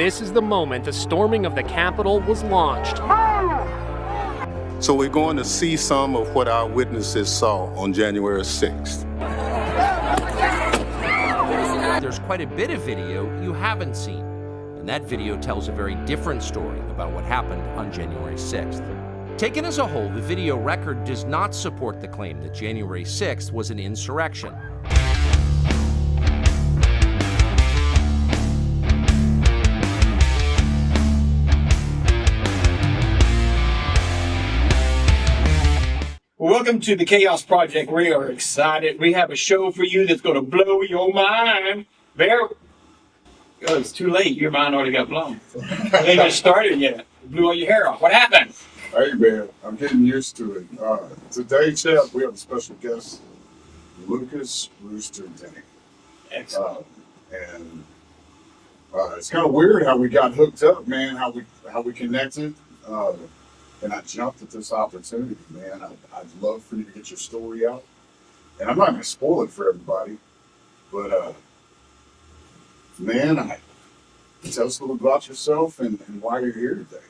this is the moment the storming of the Capitol was launched. So we're going to see some of what our witnesses saw on January 6th. There's quite a bit of video you haven't seen, and that video tells a very different story about what happened on January 6th. Taken as a whole, the video record does not support the claim that January 6th was an insurrection. Welcome to the Chaos Project. We are excited. We have a show for you that's going to blow your mind. Bear, oh, it's too late. Your mind already got blown. They ain't even started yet. Blew all your hair off. What happened? Hey man, I'm getting used to it. Today, Chef, we have a special guest, Lucas Rooster Denney. Excellent. It's kind of weird how we got hooked up, man. How we connected. And I jumped at this opportunity, man. I'd love for you to get your story out. And I'm not going to spoil it for everybody, but, man, tell us a little about yourself and why you're here today.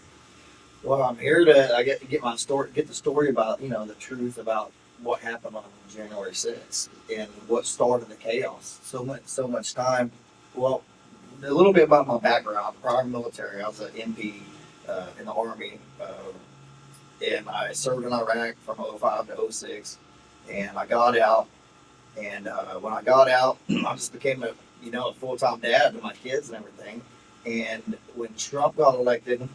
Well, I'm here to get my story, get the story about, the truth about what happened on January 6th and what started the chaos. So much time. Well, a little bit about my background. Prior military, I was an MP in the Army. And I served in Iraq from 05 to 06, and I got out. And when I got out, I just became a full-time dad to my kids and everything. And when Trump got elected,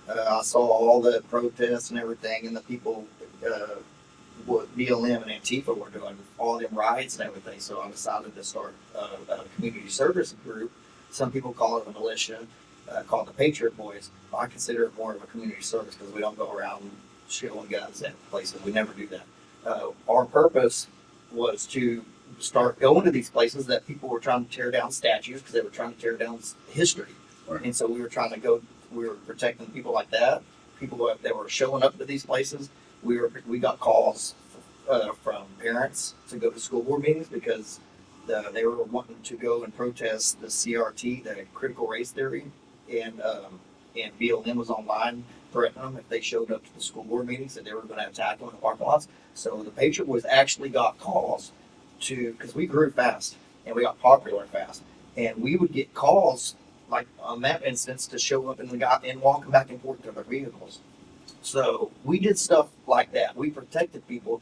I saw all the protests and everything, and the people, what BLM and Antifa were doing, all them riots and everything. So I decided to start a community service group. Some people call it a militia. Called the Patriot Boys. I consider it more of a community service because we don't go around shilling guns at places. We never do that. Our purpose was to start going to these places that people were trying to tear down statues because they were trying to tear down history. Right. And so we were trying to go. We were protecting people like that. People that were showing up to these places. We got calls from parents to go to school board meetings because they were wanting to go and protest the CRT, the critical race theory. And BLM was online threatening them if they showed up to the school board meetings that they were going to attack them in the parking lots. So the Patriot Boys actually got calls because we grew fast and we got popular fast, and we would get calls like on that instance to show up and walking back and forth to their vehicles. So we did stuff like that. We protected people.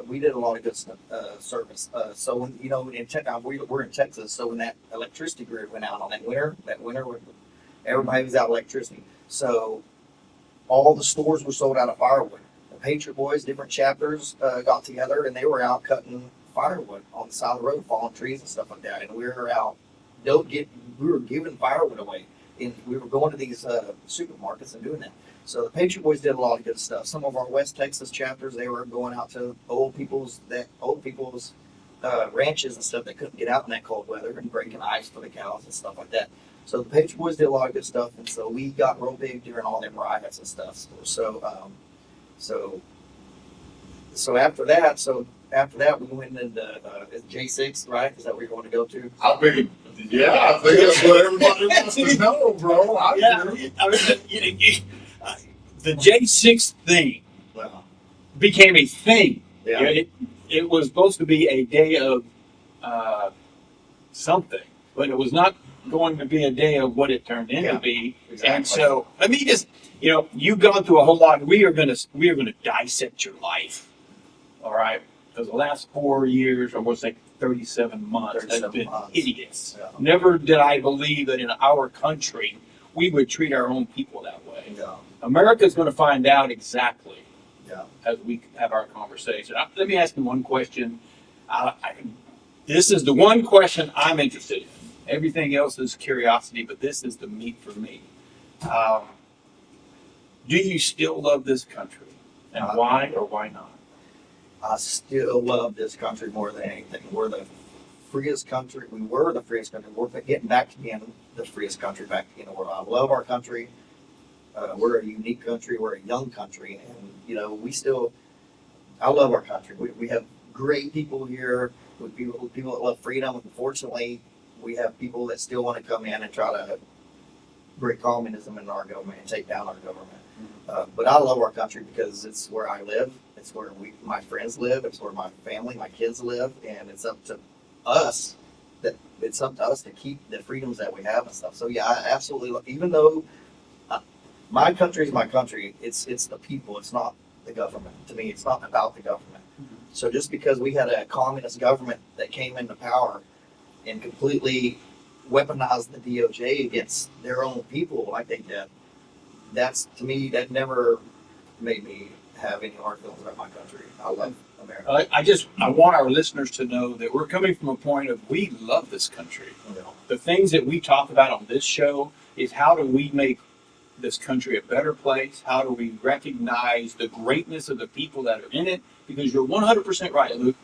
We did a lot of good stuff, service. So when, we're in Texas. So when that electricity grid went out on that winter, everybody was out of electricity. So all the stores were sold out of firewood. The Patriot Boys, different chapters, got together and they were out cutting firewood on the side of the road, falling trees and stuff like that. And we were out. We were giving firewood away, and we were going to these supermarkets and doing that. So the Patriot Boys did a lot of good stuff. Some of our West Texas chapters, they were going out to old people's ranches and stuff that couldn't get out in that cold weather and breaking ice for the cows and stuff like that. So the Patriot Boys did a lot of good stuff, and so we got real big during all them riots and stuff. So after that, we went into J6, right? Is that where you're going to go to? I think that's what everybody wants to know, bro. The J6 thing became a thing. Yeah. It was supposed to be a day of something, but it was not going to be a day of what it turned into to be. Exactly. And so let me just, you've gone through a whole lot. We are gonna dissect your life. All right. Because the last 4 years, or what's like 37 months, has been hideous. Yeah. Never did I believe that in our country we would treat our own people that way. Yeah. America's going to find out exactly as we have our conversation. Let me ask you one question. This is the one question I'm interested in. Everything else is curiosity, but this is the meat for me. Do you still love this country? And why or why not? I still love this country more than anything. We're the freest country. We were the freest country. We're getting back to being the freest country back in the world. I love our country. We're a unique country. We're a young country. And, I love our country. We have great people here, with people that love freedom. Unfortunately, we have people that still want to come in and try to bring communism in our government and take down our government. But I love our country because it's where I live. It's where my friends live. It's where my family, my kids live, and it's up to us to keep the freedoms that we have and stuff. So yeah, I absolutely. Even though my country is my country, it's the people. It's not the government. To me, it's not about the government. So just because we had a communist government that came into power and completely weaponized the DOJ against their own people like they did, that's, to me, that never made me have any hard feelings about my country. I love America. I want our listeners to know that we're coming from a point of we love this country. You know, The things that we talk about on this show is how do we make this country a better place? How do we recognize the greatness of the people that are in it? Because you're 100% right, Luke.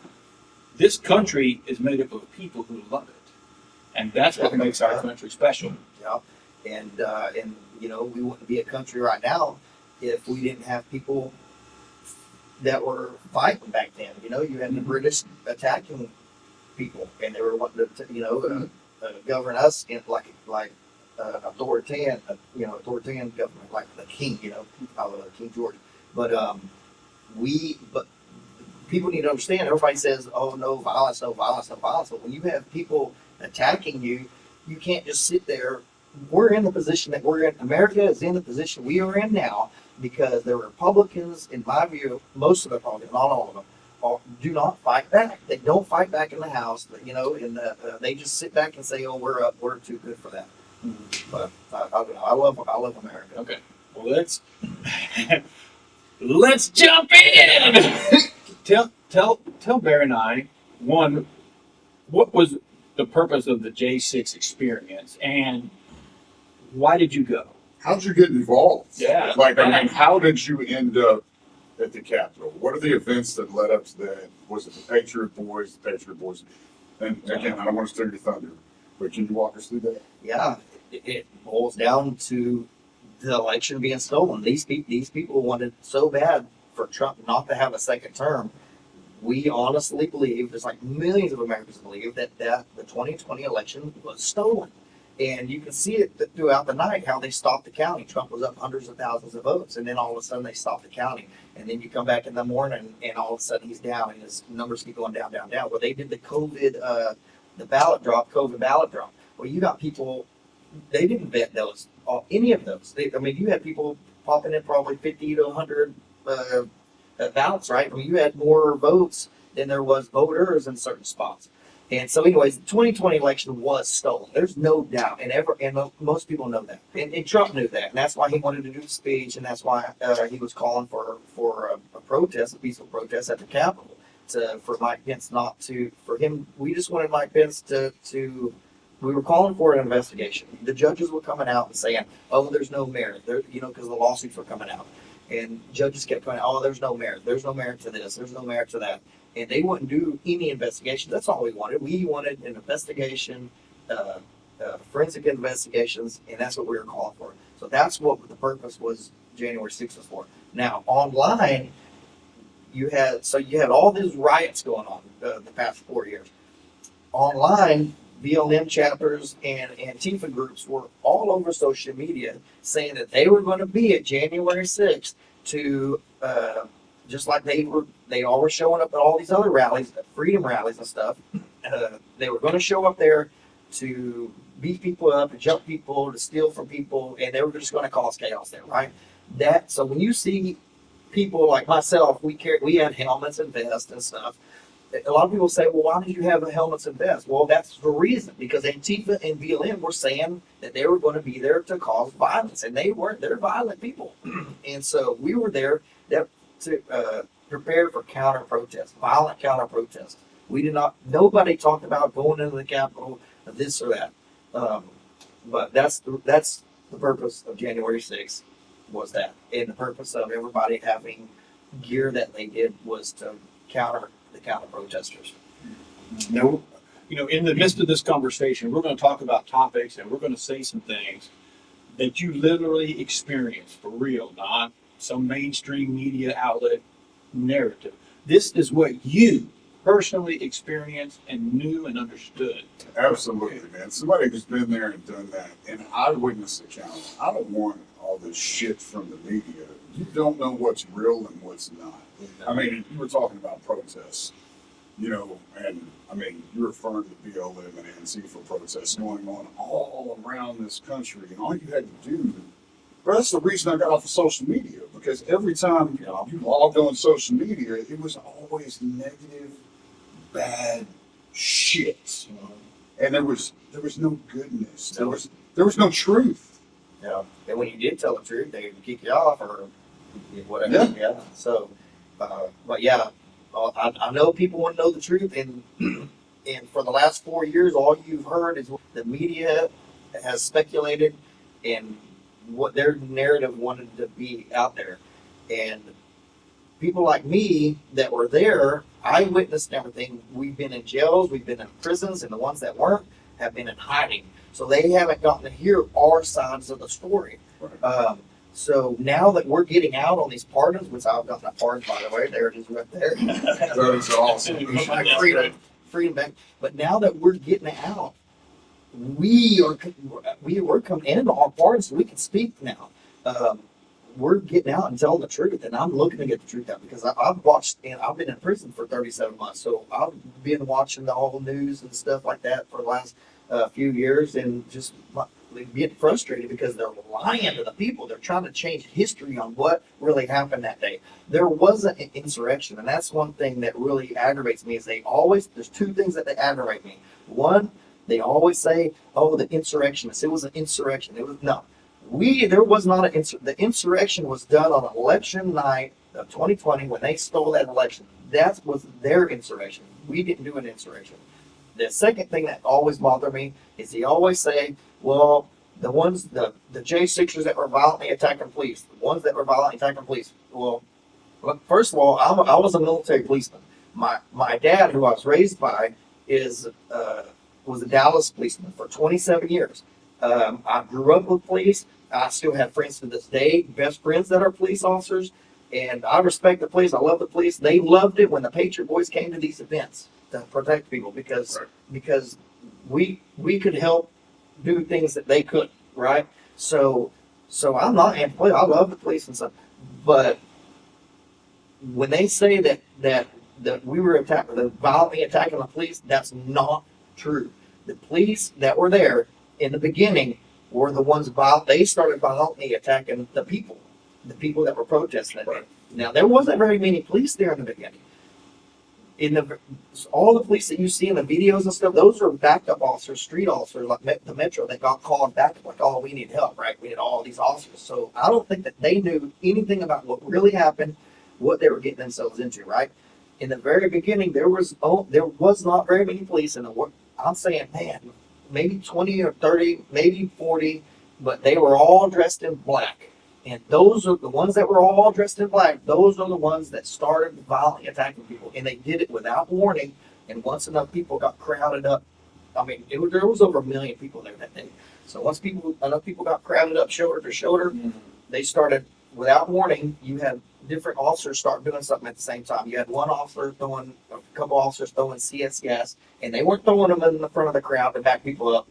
This country is made up of people who love it. And that's what makes our country special. yeah. And you know, we wouldn't be a country right now if we didn't have people that were fighting back then. You know, you had the British attacking people, and they were wanting to, govern us in like authoritarian government, like the king. You know, King George. But people need to understand. Everybody says, "Oh, no violence, no violence, no violence." But when you have people attacking you, you can't just sit there. We're in the position that we're in. America is in the position we are in now because the Republicans, in my view, most of the Republicans, not all of them, do not fight back. They don't fight back in the House, you know, and they just sit back and say, "Oh, we're too good for that." But I love America. Okay. Well, let's jump in. Tell Bear and I, one, what was the purpose of the J6 experience, and why did you go? How did you get involved? Yeah. Like, I mean, how did you end up at the Capitol? What are the events that led up to that? Was it the Patriot Boys? And again, I don't want to steal your thunder, but can you walk us through that? Yeah, it boils down to the election being stolen. These people wanted so bad for Trump not to have a second term. We honestly believe, there's like millions of Americans believe that the 2020 election was stolen. And you can see it throughout the night, how they stopped the counting. Trump was up hundreds of thousands of votes, and then all of a sudden they stopped the counting. And then you come back in the morning, and all of a sudden he's down, and his numbers keep going down, down, down. Well, they did the COVID ballot drop. Well, you got people, they didn't vet those, any of those. You had people popping in probably 50 to 100 ballots, right? I mean, you had more votes than there was voters in certain spots. And so, anyways, the 2020 election was stolen. There's no doubt, and most people know that. And Trump knew that, and that's why he wanted to do the speech, and that's why he was calling for a protest, a peaceful protest at the Capitol, for Mike Pence we just wanted Mike Pence to. We were calling for an investigation. The judges were coming out and saying, "Oh, there's no merit," because the lawsuits were coming out. And judges kept going, "Oh, there's no merit. There's no merit to this. There's no merit to that." And they wouldn't do any investigation. That's all we wanted. We wanted an investigation, forensic investigations, and that's what we were calling for. So that's what the purpose was. January 6th was for. Now online, you had all these riots going on the past 4 years. Online, BLM chapters and Antifa groups were all over social media saying that they were going to be at January 6th to, just like they all were showing up at all these other rallies, freedom rallies and stuff. They were going to show up there to beat people up, to jump people, to steal from people, and they were just going to cause chaos there, right? So when you see people like myself, we had helmets and vests and stuff. A lot of people say, "Well, why did you have the helmets and vests?" Well, that's the reason, because Antifa and BLM were saying that they were going to be there to cause violence, and they weren't. They're violent people. And so we were there to prepare for counter-protest, violent counter-protest. Nobody talked about going into the Capitol, this or that. But that's the purpose of January 6th, was that. And the purpose of everybody having gear that they did was to counter the counter-protesters. No, in the midst of this conversation, we're going to talk about topics and we're going to say some things that you literally experienced for real, not some mainstream media outlet narrative. This is what you personally experienced and knew and understood. Absolutely, man. Somebody who's been there and done that, an eyewitness account. I don't want all this shit from the media. You don't know what's real and what's not. I mean, you were talking about protests, you know, and I mean, you're referring to the BLM and Antifa protests going on all around this country, and all you had to do. But that's the reason I got off of social media, because every time you logged on social media, it was always negative, bad shit, and there was no goodness. There was no truth. Yeah. And when you did tell the truth, they would kick you off or whatever. Yeah. So, but yeah, I know people want to know the truth, and and for the last 4 years, all you've heard is the media has speculated and what their narrative wanted to be out there, and people like me that were there, I witnessed everything. We've been in jails, we've been in prisons, and the ones that weren't have been in hiding. So they haven't gotten to hear our sides of the story. Right. So now that we're getting out on these pardons, which I've gotten a pardon, by the way, there it is right there. That is awesome. My freedom back. But now that we're getting out, we're coming into our pardons, so we can speak now. We're getting out and telling the truth, and I'm looking to get the truth out because I've watched, and I've been in prison for 37 months, so I've been watching the whole news and stuff like that for the last few years, and just getting frustrated because they're lying to the people. They're trying to change history on what really happened that day. There wasn't an insurrection, and that's one thing that really aggravates me. Is there's two things that they aggravate me. One, they always say, "Oh, the insurrectionists. It was an insurrection." It was no. There was not the insurrection was done on election night of 2020 when they stole that election. That was their insurrection. We didn't do an insurrection. The second thing that always bothered me is they always say, well, the J6ers that were violently attacking police, the ones that were violently attacking police. Well, look, first of all, I was a military policeman. My dad, who I was raised by, was a Dallas policeman for 27 years. I grew up with police. I still have friends to this day, best friends that are police officers, and I respect the police. I love the police. They loved it when the Patriot Boys came to these events to protect people because we could help do things that they couldn't, right? So I'm not anti-police. I love the police and stuff, but when they say that we were violently attacking the police, that's not true. The police that were there in the beginning were the ones they started violently attacking the people that were protesting that day. Now there wasn't very many police there in the beginning. All the police that you see in the videos and stuff, those are backup officers, street officers like the Metro that got called back like, oh, we need help, right? We need all these officers. So I don't think that they knew anything about what really happened, what they were getting themselves into, right? In the very beginning, there was not very many police in the world. I'm saying, man, maybe 20 or 30, maybe 40, but they were all dressed in black. And those are the ones that were all dressed in black. Those are the ones that started violently attacking people. And they did it without warning. And once enough people got crowded up, I mean, there was over 1 million people there that day. So once enough people got crowded up shoulder to shoulder, they started, without warning, you had different officers start doing something at the same time. You had a couple officers throwing CS gas, and they weren't throwing them in the front of the crowd to back people up,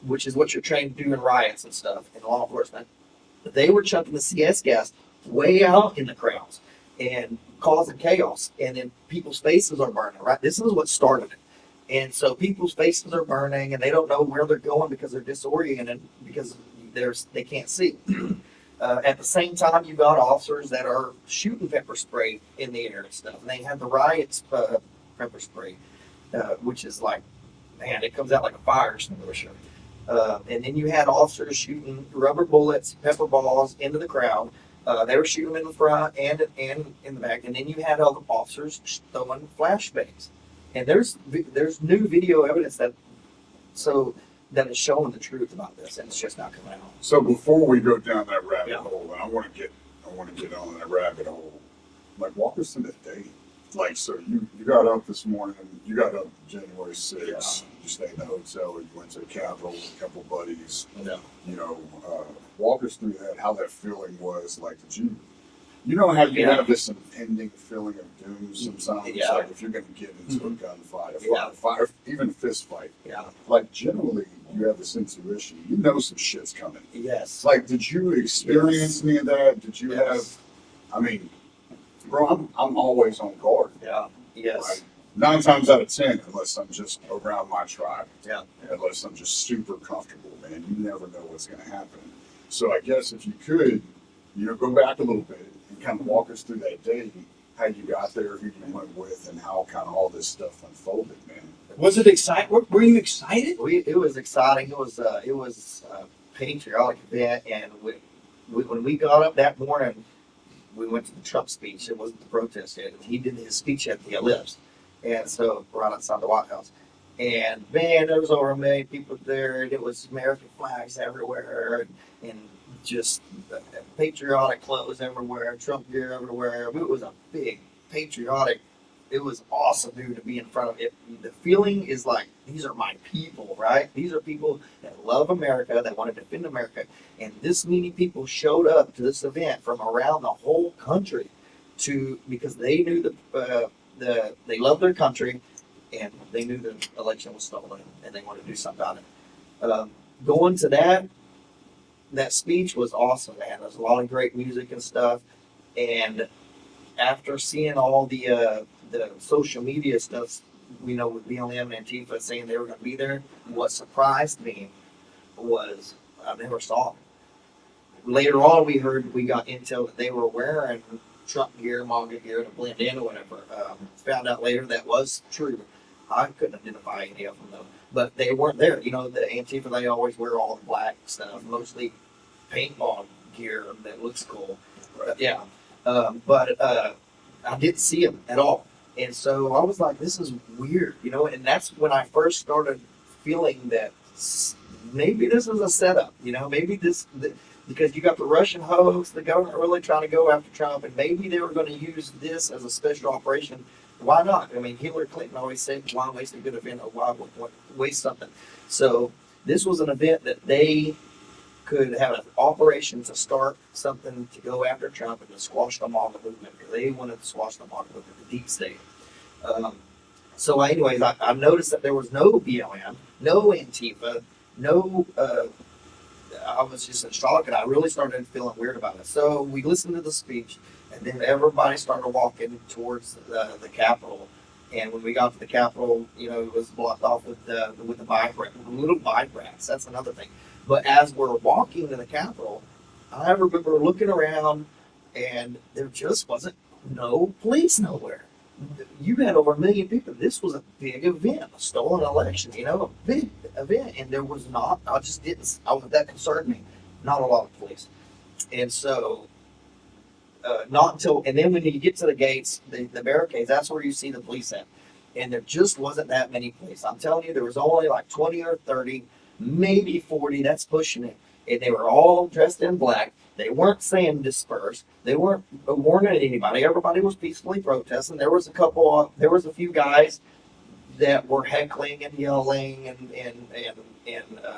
which is what you're trained to do in riots and stuff in law enforcement. But they were chucking the CS gas way out in the crowds and causing chaos, and then people's faces are burning, right? This is what started it. And so people's faces are burning, and they don't know where they're going because they're disoriented because they can't see. At the same time, you got officers that are shooting pepper spray in the air and stuff. And they have the riots pepper spray, which is like, man, it comes out like a fire extinguisher. And then you had officers shooting rubber bullets, pepper balls into the crowd. They were shooting in the front and in the back. And then you had other officers throwing flashbangs. And there's new video evidence that is showing the truth about this, and it's just not coming out. So before we go down that rabbit hole, and I want to get on that rabbit hole. Like, walk us through that day. Like, so you got up this morning. You got up January 6th. Yeah. You stayed in the hotel. You went to the Capitol with a couple buddies. Yeah. You know, walk us through that. How that feeling was. Like, did you You know how you Yeah. have this impending feeling of doom sometimes, Yeah. like if you're going to get into a gunfight, Yeah. fire, even a fist fight. Yeah. Like generally, you have this intuition. You know some shit's coming. Yes. Like, did you experience any of that? Did you have? Yes. I mean, bro, I'm always on guard. Yeah. Yes. Right? 9 times out of 10, unless I'm just around my tribe. Yeah. Unless I'm just super comfortable, man. You never know what's going to happen. So I guess if you could, go back a little bit and kind of walk us through that day, how you got there, who you went with, and how kind of all this stuff unfolded, man. Was it exciting? Were you excited? It was exciting. It was a patriotic event, and when we got up that morning, we went to the Trump speech. It wasn't the protest yet. He did his speech at the Ellipse, and so right outside the White House. And man, there was over 1 million people there, and it was American flags everywhere, and just patriotic clothes everywhere, Trump gear everywhere. It was a big patriotic. It was awesome, dude, to be in front of it. The feeling is like, these are my people, right? These are people that love America, that want to defend America. And this many people showed up to this event from around the whole country because they knew they loved their country, and they knew the election was stolen, and they wanted to do something about it. Going to that speech was awesome, man. There's a lot of great music and stuff. And after seeing all the social media stuff, with BLM and Antifa saying they were going to be there, what surprised me was I never saw them. Later on, we got intel that they were wearing Trump gear, MAGA gear to blend in or whatever. Found out later that was true. I couldn't identify any of them though, but they weren't there. The Antifa, they always wear all the black stuff, mostly paintball gear that looks cool. Right. Yeah, but I didn't see them at all, and so I was like, "This is weird," And that's when I first started feeling that maybe this is a setup. Maybe because you got the Russian hoax, the government really trying to go after Trump, and maybe they were going to use this as a special operation. Why not? I mean, Hillary Clinton always said, "Why waste a good event? Or why waste something?" So this was an event that they could have an operation to start something to go after Trump and to squash the MAGA movement, because they wanted to squash the MAGA movement, the deep state. So anyways, I noticed that there was no BLM, no Antifa, no, I was just in shock, and I really started feeling weird about it. So we listened to the speech, and then everybody started walking towards the Capitol. And when we got to the Capitol, it was blocked off with the little bike racks. That's another thing. But as we're walking to the Capitol, I remember looking around, and there just wasn't no police nowhere. You had over 1 million people. This was a big event, a stolen election, a big event. And there was not, that concerned me, not a lot of police. And so, not until, and then when you get to the gates, the barricades, that's where you see the police at. And there just wasn't that many police. I'm telling you, there was only like 20 or 30, maybe 40, that's pushing it. And they were all dressed in black. They weren't saying disperse. They weren't warning anybody. Everybody was peacefully protesting. There was a few guys that were heckling and yelling and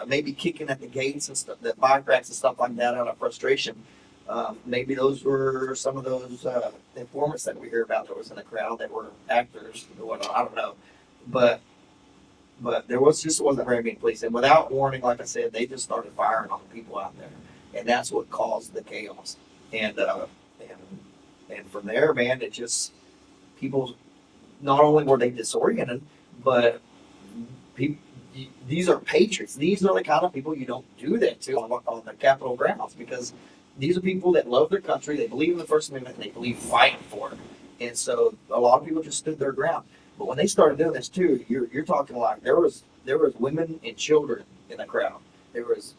maybe kicking at the gates and stuff, the bike racks and stuff like that out of frustration. Maybe those were some of those informants that we hear about that was in the crowd that were actors or whatnot. I don't know. But there wasn't very many police. And without warning, like I said, they just started firing on the people out there. And that's what caused the chaos. And from there, man, it just, people, not only were they disoriented, but these are patriots. These are the kind of people you don't do that to on the Capitol grounds, because these are people that love their country. They believe in the First Amendment. And they believe fighting for it. And so a lot of people just stood their ground. But when they started doing this too, you're talking like there was women and children in the crowd. There was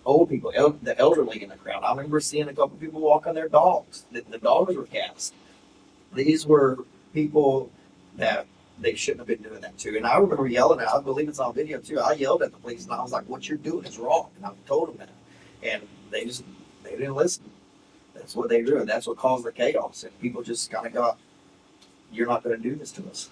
old people, the elderly in the crowd. I remember seeing a couple people walking their dogs. The dogs were cast. These were people that they shouldn't have been doing that to. And I remember yelling at, I believe it's on video too, I yelled at the police and I was like, "What you're doing is wrong." And I told them that. And they didn't listen. That's what they do. And that's what caused the chaos. And people just kind of got, "You're not going to do this to us."